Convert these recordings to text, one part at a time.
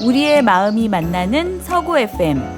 우리의 마음이 만나는 서구 FM.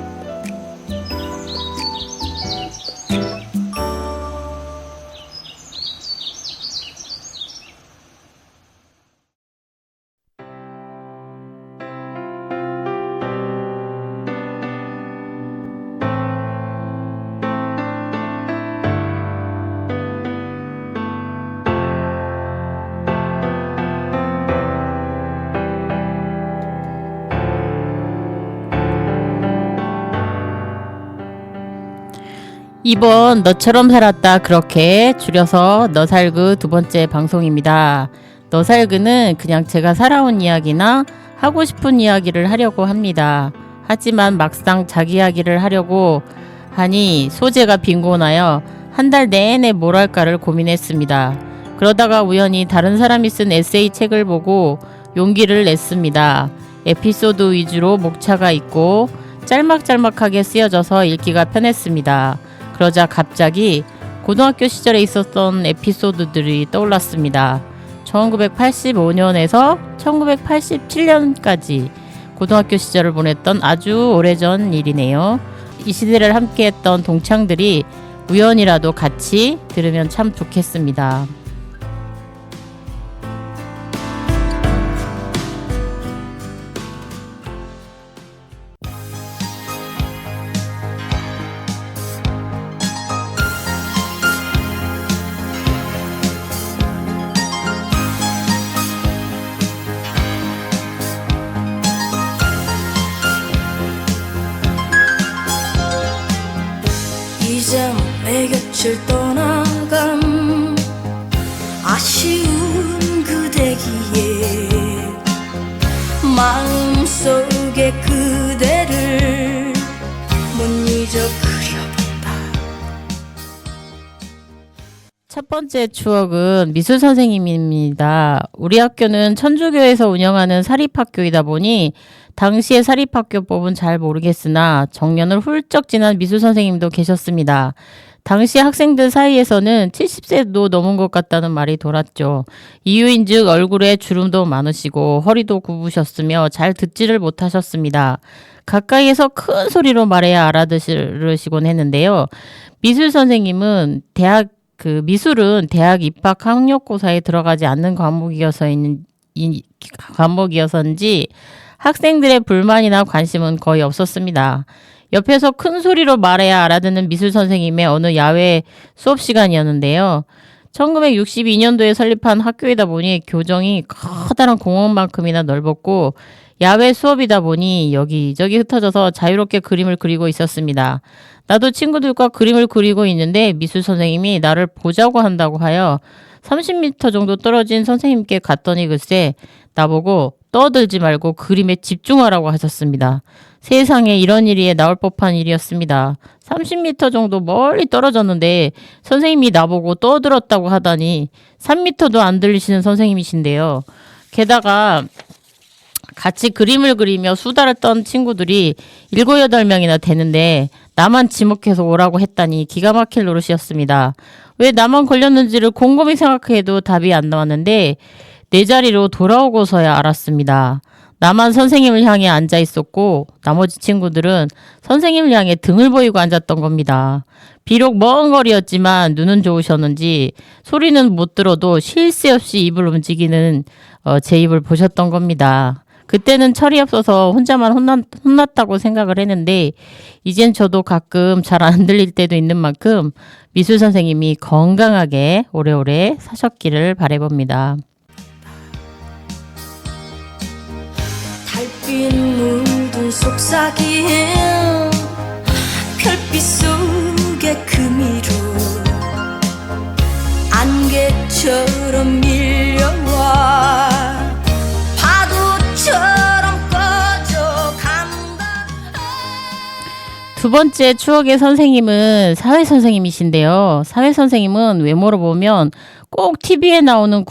이번 너처럼 살았다 그렇게 줄여서 너살그 두 번째 방송입니다. 너살그는 그냥 제가 살아온 이야기나 하고 싶은 이야기를 하려고 합니다. 하지만 막상 자기 이야기를 하려고 하니 소재가 빈곤하여 한 달 내내 뭘 할까를 고민했습니다. 그러다가 우연히 다른 사람이 쓴 에세이 책을 보고 용기를 냈습니다. 에피소드 위주로 목차가 있고 짤막짤막하게 쓰여져서 읽기가 편했습니다. 그러자 갑자기 고등학교 시절에 있었던 에피소드들이 떠올랐습니다. 1985년에서 1987년까지 고등학교 시절을 보냈던 아주 오래전 일이네요. 이 시대를 함께했던 동창들이 우연이라도 같이 들으면 참 좋겠습니다. 이제 내 곁을 떠나간 아쉬운 그대기에 마음속에 그대를 못 잊어 그려본다. 첫 번째 추억은 미술 선생님입니다. 우리 학교는 천주교에서 운영하는 사립학교이다 보니 당시의 사립학교법은 잘 모르겠으나 정년을 훌쩍 지난 미술 선생님도 계셨습니다. 당시 학생들 사이에서는 70세도 넘은 것 같다는 말이 돌았죠. 이유인즉 얼굴에 주름도 많으시고 허리도 굽으셨으며 잘 듣지를 못하셨습니다. 가까이에서 큰 소리로 말해야 알아들으시곤 했는데요. 미술 선생님은 미술은 대학 입학 학력고사에 들어가지 않는 과목이어서인지 학생들의 불만이나 관심은 거의 없었습니다. 옆에서 큰 소리로 말해야 알아듣는 미술 선생님의 어느 야외 수업 시간이었는데요. 1962년도에 설립한 학교이다 보니 교정이 커다란 공원만큼이나 넓었고 야외 수업이다 보니 여기저기 흩어져서 자유롭게 그림을 그리고 있었습니다. 나도 친구들과 그림을 그리고 있는데 미술 선생님이 나를 보자고 한다고 하여 30m 정도 떨어진 선생님께 갔더니 글쎄 나보고 떠들지 말고 그림에 집중하라고 하셨습니다. 세상에 이런 일이 나올 법한 일이었습니다. 30m 정도 멀리 떨어졌는데 선생님이 나보고 떠들었다고 하다니 3m도 안 들리시는 선생님이신데요. 게다가 같이 그림을 그리며 수다를 떤 친구들이 7, 8명이나 되는데 나만 지목해서 오라고 했다니 기가 막힐 노릇이었습니다. 왜 나만 걸렸는지를 곰곰이 생각해도 답이 안 나왔는데 내 자리로 돌아오고서야 알았습니다. 나만 선생님을 향해 앉아 있었고 나머지 친구들은 선생님을 향해 등을 보이고 앉았던 겁니다. 비록 먼 거리였지만 눈은 좋으셨는지 소리는 못 들어도 쉴 새 없이 입을 움직이는 제 입을 보셨던 겁니다. 그때는 철이 없어서 혼자만 혼났다고 생각을 했는데 이젠 저도 가끔 잘 안 들릴 때도 있는 만큼 미술 선생님이 건강하게 오래오래 사셨기를 바라봅니다. 달빛 묻은 속삭임 별빛 속의 금이로 안개처럼 밀려와 파도처럼 꺼져간다. 두 번째 추억의 선생님은 사회선생님이신데요. 사회선생님은 외모로 보면 꼭 TV에 나오는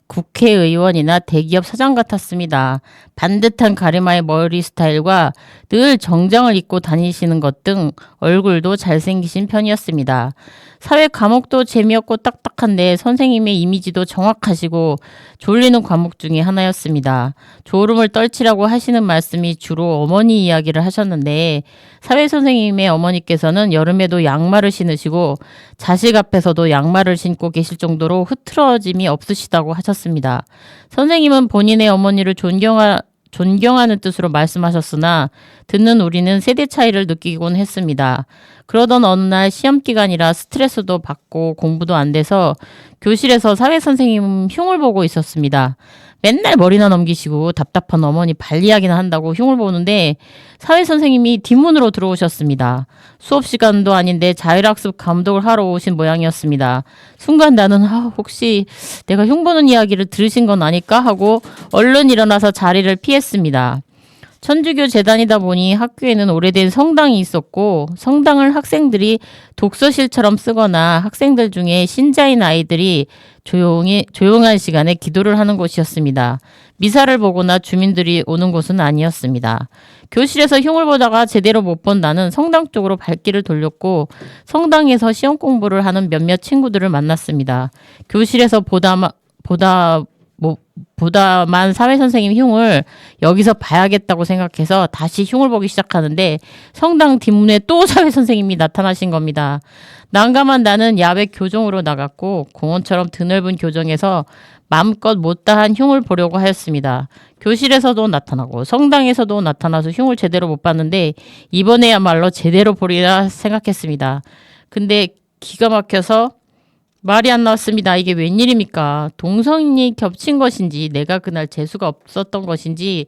국회의원이나 대기업 사장 같았습니다. 반듯한 가르마의 머리 스타일과 늘 정장을 입고 다니시는 것 등 얼굴도 잘생기신 편이었습니다. 사회 과목도 재미없고 딱딱한데 선생님의 이미지도 정확하시고 졸리는 과목 중에 하나였습니다. 졸음을 떨치라고 하시는 말씀이 주로 어머니 이야기를 하셨는데 사회 선생님의 어머니께서는 여름에도 양말을 신으시고 자식 앞에서도 양말을 신고 계실 정도로 흐트러짐이 없으시다고 하셨습니다. 선생님은 본인의 어머니를 존경하는 뜻으로 말씀하셨으나 듣는 우리는 세대 차이를 느끼곤 했습니다. 그러던 어느 날 시험 기간이라 스트레스도 받고 공부도 안 돼서 교실에서 사회 선생님 흉을 보고 있었습니다. 맨날 머리나 넘기시고 답답한 어머니 발이야기나 한다고 흉을 보는데 사회 선생님이 뒷문으로 들어오셨습니다. 수업 시간도 아닌데 자율학습 감독을 하러 오신 모양이었습니다. 순간 나는 혹시 내가 흉 보는 이야기를 들으신 건 아닐까 하고 얼른 일어나서 자리를 피했습니다. 천주교 재단이다 보니 학교에는 오래된 성당이 있었고 성당을 학생들이 독서실처럼 쓰거나 학생들 중에 신자인 아이들이 조용한 시간에 기도를 하는 곳이었습니다. 미사를 보거나 주민들이 오는 곳은 아니었습니다. 교실에서 흉을 보다가 제대로 못 본 나는 성당 쪽으로 발길을 돌렸고 성당에서 시험 공부를 하는 몇몇 친구들을 만났습니다. 교실에서 보다만 사회 선생님 흉을 여기서 봐야겠다고 생각해서 다시 흉을 보기 시작하는데 성당 뒷문에 또 사회 선생님이 나타나신 겁니다. 난감한 나는 야외 교정으로 나갔고 공원처럼 드넓은 교정에서 마음껏 못다한 흉을 보려고 하였습니다. 교실에서도 나타나고 성당에서도 나타나서 흉을 제대로 못 봤는데 이번에야말로 제대로 보리라 생각했습니다. 근데 기가 막혀서 말이 안 나왔습니다. 이게 웬일입니까? 동선이 겹친 것인지 내가 그날 재수가 없었던 것인지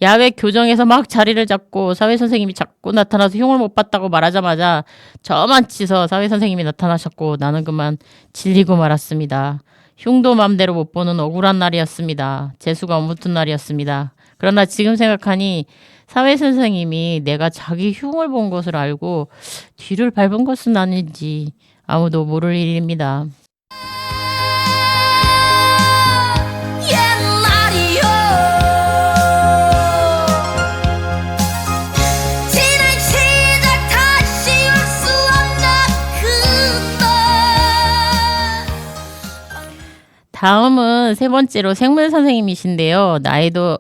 야외 교정에서 막 자리를 잡고 사회 선생님이 자꾸 나타나서 흉을 못 봤다고 말하자마자 저만 치서 사회 선생님이 나타나셨고 나는 그만 질리고 말았습니다. 흉도 맘대로 못 보는 억울한 날이었습니다. 재수가 없는 날이었습니다. 그러나 지금 생각하니 사회 선생님이 내가 자기 흉을 본 것을 알고 뒤를 밟은 것은 아닌지 아무도 모를 일입니다. 옛날이요 지난 시절 다시 올 수 없는 그날 다음은 세 번째로 생물 선생님이신데요.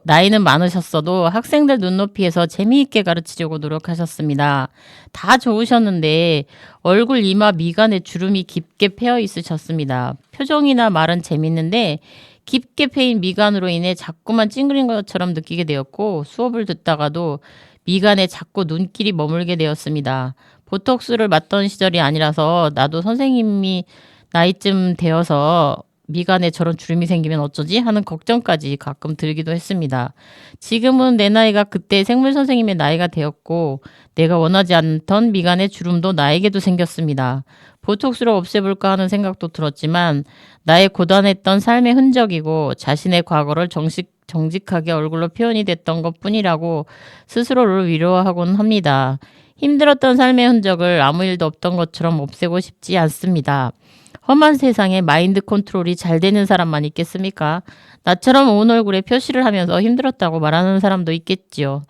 나이는 많으셨어도 학생들 눈높이에서 재미있게 가르치려고 노력하셨습니다. 다 좋으셨는데 얼굴, 이마, 미간에 주름이 깊게 패여 있으셨습니다. 표정이나 말은 재밌는데 깊게 패인 미간으로 인해 자꾸만 찡그린 것처럼 느끼게 되었고 수업을 듣다가도 미간에 자꾸 눈길이 머물게 되었습니다. 보톡스를 맞던 시절이 아니라서 나도 선생님이 나이쯤 되어서 미간에 저런 주름이 생기면 어쩌지 하는 걱정까지 가끔 들기도 했습니다. 지금은 내 나이가 그때 생물 선생님의 나이가 되었고 내가 원하지 않던 미간의 주름도 나에게도 생겼습니다. 보톡스를 없애볼까 하는 생각도 들었지만 나의 고단했던 삶의 흔적이고 자신의 과거를 정직하게 얼굴로 표현이 됐던 것뿐이라고 스스로를 위로하곤 합니다. 힘들었던 삶의 흔적을 아무 일도 없던 것처럼 없애고 싶지 않습니다. 험한 세상에 마인드 컨트롤이 잘 되는 사람만 있겠습니까? 나처럼 온 얼굴에 표시를 하면서 힘들었다고 말하는 사람도 있겠지요.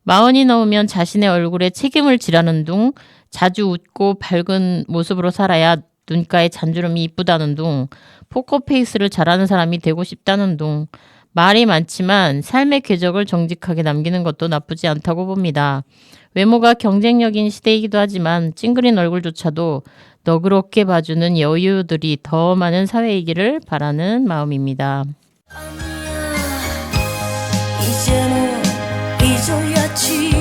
40이 넘으면 자신의 얼굴에 책임을 지라는 둥, 자주 웃고 밝은 모습으로 살아야 눈가에 잔주름이 이쁘다는 둥, 포커페이스를 잘하는 사람이 되고 싶다는 둥, 말이 많지만 삶의 궤적을 정직하게 남기는 것도 나쁘지 않다고 봅니다. 외모가 경쟁력인 시대이기도 하지만 찡그린 얼굴조차도 너그럽게 봐주는 여유들이 더 많은 사회이기를 바라는 마음입니다. 이제는 잊어야지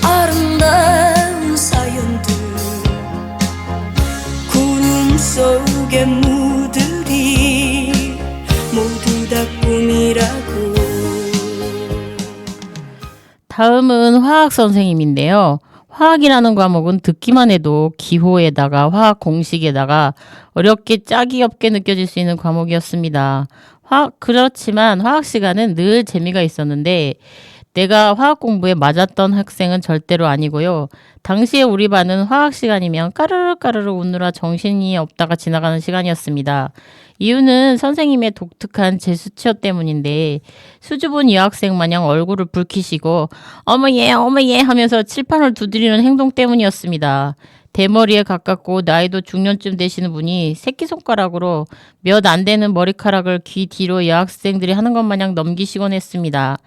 아름다운 사연들 구름 속의 무들이 모두 다 꿈이라고. 다음은 화학 선생님인데요. 화학이라는 과목은 듣기만 해도 기호에다가 화학 공식에다가 어렵게 짝이 없게 느껴질 수 있는 과목이었습니다. 그렇지만 화학 시간은 늘 재미가 있었는데 내가 화학 공부에 맞았던 학생은 절대로 아니고요. 당시에 우리 반은 화학 시간이면 까르르 웃느라 정신이 없다가 지나가는 시간이었습니다. 이유는 선생님의 독특한 제스처 때문인데 수줍은 여학생 마냥 얼굴을 붉히시고 어머 얘 하면서 칠판을 두드리는 행동 때문이었습니다. 대머리에 가깝고 나이도 중년쯤 되시는 분이 새끼손가락으로 몇 안 되는 머리카락을 귀 뒤로 여학생들이 하는 것 마냥 넘기시곤 했습니다.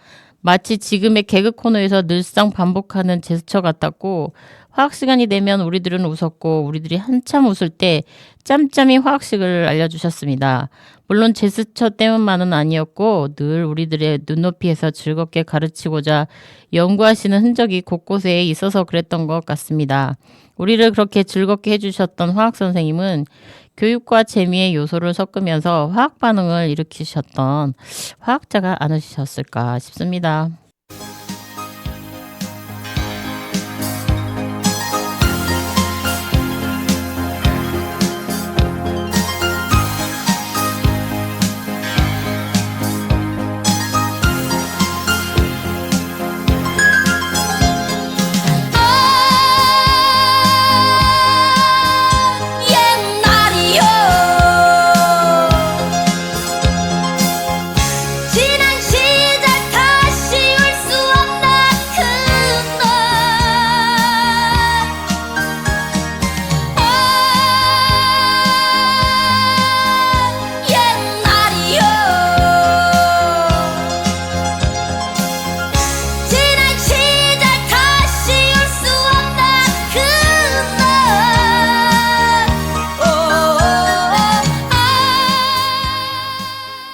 마치 지금의 개그 코너에서 늘상 반복하는 제스처 같았고 화학 시간이 되면 우리들은 웃었고 우리들이 한참 웃을 때 짬짬이 화학식을 알려주셨습니다. 물론 제스처 때문만은 아니었고 늘 우리들의 눈높이에서 즐겁게 가르치고자 연구하시는 흔적이 곳곳에 있어서 그랬던 것 같습니다. 우리를 그렇게 즐겁게 해주셨던 화학 선생님은 교육과 재미의 요소를 섞으면서 화학 반응을 일으키셨던 화학자가 아니셨을까 싶습니다. 옛날이요 지난 시절 다시 올 수 없나 그날 옛날이요 지난 시절 다시 올 수 없나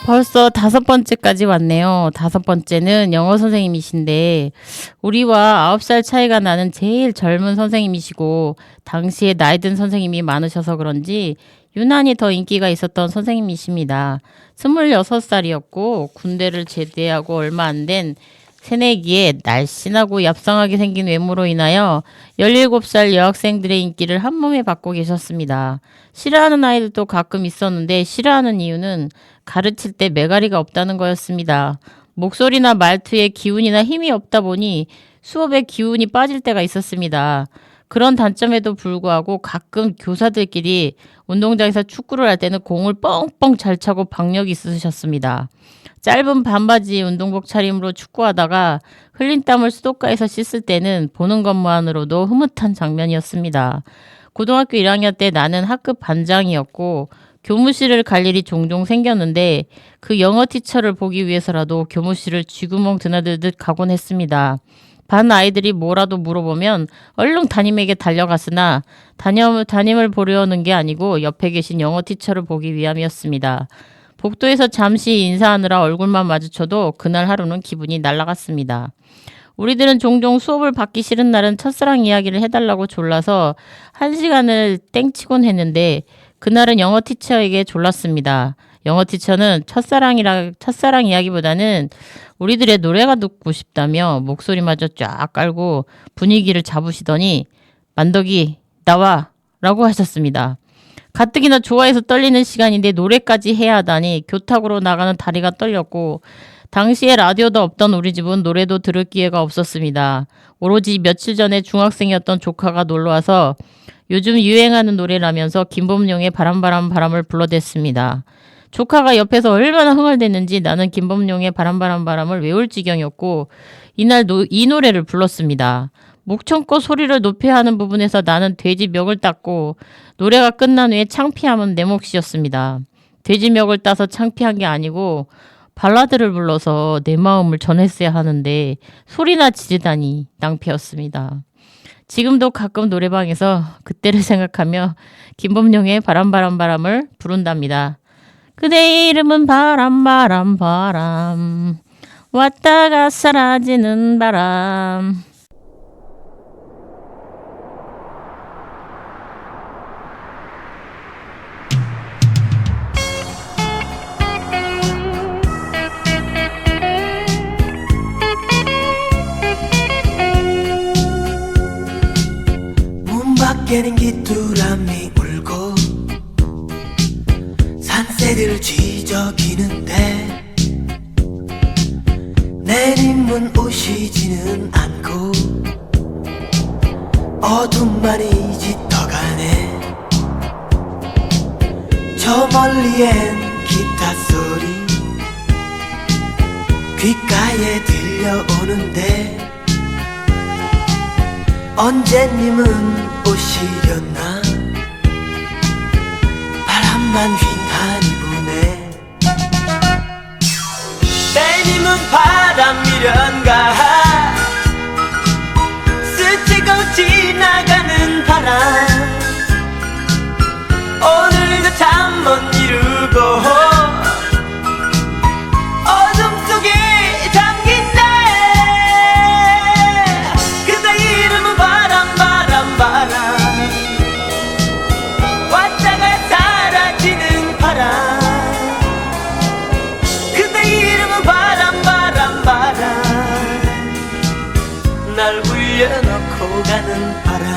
벌써 5번째까지 왔네요. 5번째는 영어 선생님이신데 우리와 9살 차이가 나는 제일 젊은 선생님이시고 당시에 나이 든 선생님이 많으셔서 그런지 유난히 더 인기가 있었던 선생님이십니다. 26살이었고 군대를 제대하고 얼마 안 된 새내기에 날씬하고 얍상하게 생긴 외모로 인하여 17살 여학생들의 인기를 한몸에 받고 계셨습니다. 싫어하는 아이들도 가끔 있었는데 싫어하는 이유는 가르칠 때 매가리가 없다는 거였습니다. 목소리나 말투에 기운이나 힘이 없다 보니 수업에 기운이 빠질 때가 있었습니다. 그런 단점에도 불구하고 가끔 교사들끼리 운동장에서 축구를 할 때는 공을 뻥뻥 잘 차고 박력이 있으셨습니다. 짧은 반바지 운동복 차림으로 축구하다가 흘린 땀을 수도가에서 씻을 때는 보는 것만으로도 흐뭇한 장면이었습니다. 고등학교 1학년 때 나는 학급 반장이었고 교무실을 갈 일이 종종 생겼는데 그 영어 티처를 보기 위해서라도 교무실을 쥐구멍 드나들듯 가곤 했습니다. 반 아이들이 뭐라도 물어보면 얼른 담임에게 달려갔으나 담임을 보려는 게 아니고 옆에 계신 영어 티처를 보기 위함이었습니다. 복도에서 잠시 인사하느라 얼굴만 마주쳐도 그날 하루는 기분이 날아갔습니다. 우리들은 종종 수업을 받기 싫은 날은 첫사랑 이야기를 해달라고 졸라서 1시간을 땡치곤 했는데 그날은 영어 티처에게 졸랐습니다. 영어 티처는 첫사랑 이야기보다는 우리들의 노래가 듣고 싶다며 목소리마저 쫙 깔고 분위기를 잡으시더니 만덕이 나와 라고 하셨습니다. 가뜩이나 좋아해서 떨리는 시간인데 노래까지 해야 하다니 교탁으로 나가는 다리가 떨렸고 당시에 라디오도 없던 우리 집은 노래도 들을 기회가 없었습니다. 오로지 며칠 전에 중학생이었던 조카가 놀러와서 요즘 유행하는 노래라면서 김범용의 바람을 불러댔습니다. 조카가 옆에서 얼마나 흥얼댔는지 나는 김범용의 바람을 외울 지경이었고 이날 이 노래를 불렀습니다. 목청껏 소리를 높여야 하는 부분에서 나는 돼지 멱을 땄고 노래가 끝난 후에 창피함은 내 몫이었습니다. 돼지 멱을 따서 창피한 게 아니고 발라드를 불러서 내 마음을 전했어야 하는데 소리나 지르다니 낭패였습니다. 지금도 가끔 노래방에서 그때를 생각하며 김범용의 바람을 부른답니다. 그대 이름은 바람 왔다가 사라지는 바람. 문 밖에는 귀뚜라미 울고 산새들 쥐저기는데 내 내님은 오시지는 않고 어둠만이 짙어가네. 저 멀리엔 기타 소리 귓가에 들려오는데 언제님은 오시려나. 바람만 휘날이 부네. 때님은 바람 미련가 스치고 지나가는 바람 오늘도 잠 못 이루고 어둠 속에 잠긴데 그대 이름은 바람 바람 바람 왔다가 사라지는 바람 그대 이름은 바람 바람 바람 날 울려놓고 가는 바람.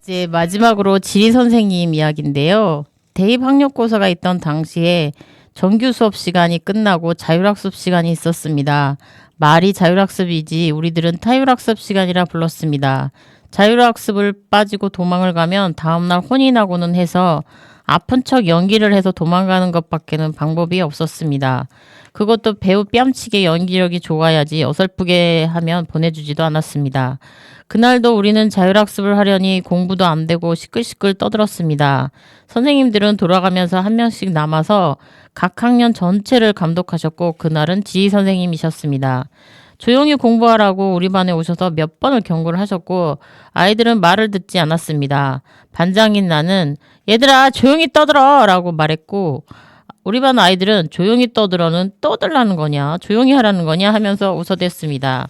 이제 마지막으로 지리 선생님 이야기인데요. 대입 학력고사가 있던 당시에 정규 수업 시간이 끝나고 자율학습 시간이 있었습니다. 말이 자율학습이지 우리들은 타율학습 시간이라 불렀습니다. 자율학습을 빠지고 도망을 가면 다음날 혼이 나고는 해서 아픈 척 연기를 해서 도망가는 것밖에는 방법이 없었습니다. 그것도 배우 뺨치게 연기력이 좋아야지 어설프게 하면 보내주지도 않았습니다. 그날도 우리는 자율학습을 하려니 공부도 안 되고 시끌시끌 떠들었습니다. 선생님들은 돌아가면서 한 명씩 남아서 각 학년 전체를 감독하셨고 그날은 지휘 선생님이셨습니다. 조용히 공부하라고 우리 반에 오셔서 몇 번을 경고를 하셨고 아이들은 말을 듣지 않았습니다. 반장인 나는 얘들아 조용히 떠들어 라고 말했고 우리 반 아이들은 조용히 떠들어는 떠들라는 거냐 조용히 하라는 거냐 하면서 웃어댔습니다.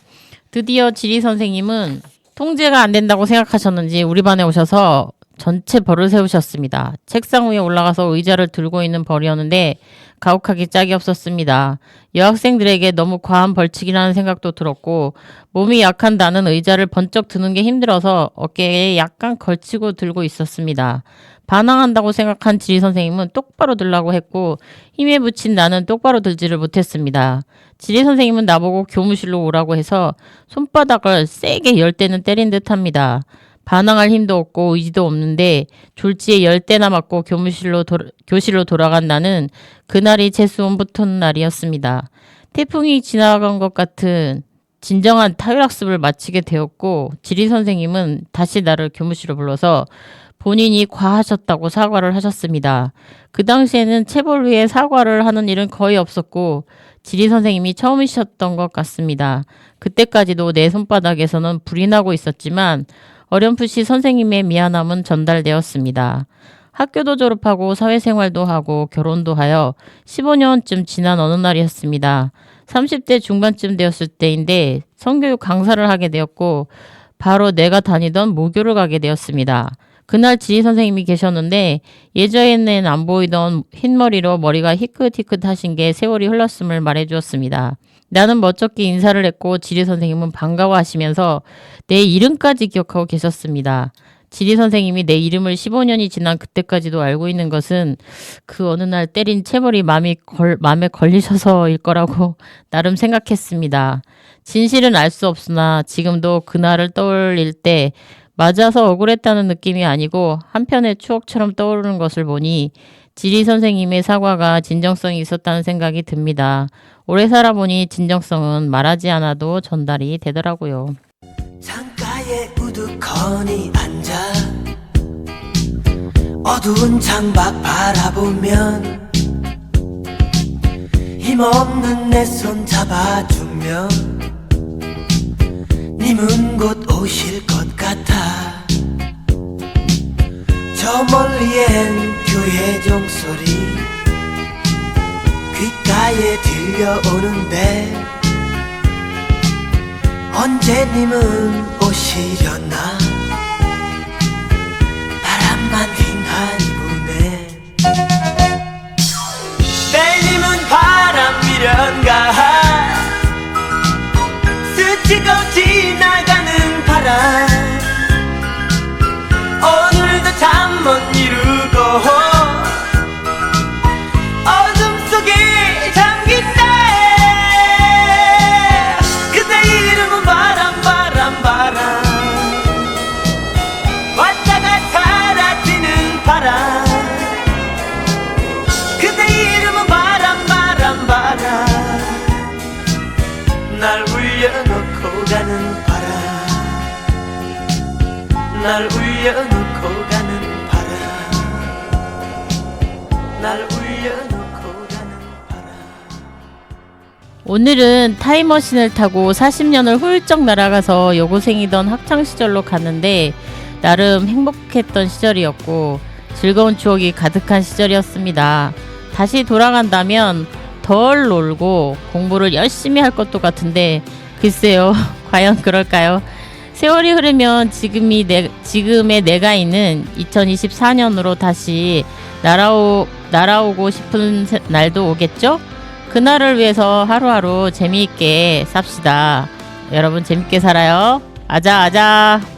드디어 지리 선생님은 통제가 안 된다고 생각하셨는지 우리 반에 오셔서 전체 벌을 세우셨습니다. 책상 위에 올라가서 의자를 들고 있는 벌이었는데 가혹하기 짝이 없었습니다. 여학생들에게 너무 과한 벌칙이라는 생각도 들었고 몸이 약한 나는 의자를 번쩍 드는 게 힘들어서 어깨에 약간 걸치고 들고 있었습니다. 반항한다고 생각한 지리 선생님은 똑바로 들라고 했고 힘에 부친 나는 똑바로 들지를 못했습니다. 지리 선생님은 나보고 교무실로 오라고 해서 손바닥을 세게 10대는 때린 듯합니다. 반항할 힘도 없고 의지도 없는데 졸지에 10대나 맞고 교실로 돌아간 나는 그날이 재수험 붙은 날이었습니다. 태풍이 지나간 것 같은 진정한 타율학습을 마치게 되었고 지리 선생님은 다시 나를 교무실로 불러서 본인이 과하셨다고 사과를 하셨습니다. 그 당시에는 체벌 위에 사과를 하는 일은 거의 없었고 지리 선생님이 처음이셨던 것 같습니다. 그때까지도 내 손바닥에서는 불이 나고 있었지만 어렴풋이 선생님의 미안함은 전달되었습니다. 학교도 졸업하고 사회생활도 하고 결혼도 하여 15년쯤 지난 어느 날이었습니다. 30대 중반쯤 되었을 때인데 성교육 강사를 하게 되었고 바로 내가 다니던 모교를 가게 되었습니다. 그날 지리 선생님이 계셨는데 예전에는 안 보이던 흰머리로 머리가 희끗희끗하신 게 세월이 흘렀음을 말해주었습니다. 나는 멋쩍게 인사를 했고 지리 선생님은 반가워하시면서 내 이름까지 기억하고 계셨습니다. 지리 선생님이 내 이름을 15년이 지난 그때까지도 알고 있는 것은 그 어느 날 때린 체벌이 마음에 걸리셔서일 거라고 나름 생각했습니다. 진실은 알 수 없으나 지금도 그날을 떠올릴 때 맞아서 억울했다는 느낌이 아니고 한편의 추억처럼 떠오르는 것을 보니 지리 선생님의 사과가 진정성이 있었다는 생각이 듭니다. 오래 살아보니 진정성은 말하지 않아도 전달이 되더라고요. 창가에 우두커니 앉아 어두운 창밖 바라보면 힘없는 내 손 잡아주며 님은 곧 오실 것 같아. 저 멀리엔 교회 종소리 귓가에 들려오는데 언제 님은 오시려나. 바람만 휘날이 부네. 내님은 바람 미련가 스치고 지나가는 바람 오늘도 잠 못 이루고 날 울려놓고 가는 바람 날 울려놓고 가는 바람 오늘은 타임머신을 타고 40년을 훌쩍 날아가서 여고생이던 학창시절로 갔는데 나름 행복했던 시절이었고 즐거운 추억이 가득한 시절이었습니다. 다시 돌아간다면 덜 놀고 공부를 열심히 할 것도 같은데 글쎄요 과연 그럴까요? 세월이 흐르면 지금의 내가 있는 2024년으로 다시 날아오고 싶은 날도 오겠죠? 그날을 위해서 하루하루 재미있게 삽시다. 여러분 재밌게 살아요. 아자 아자.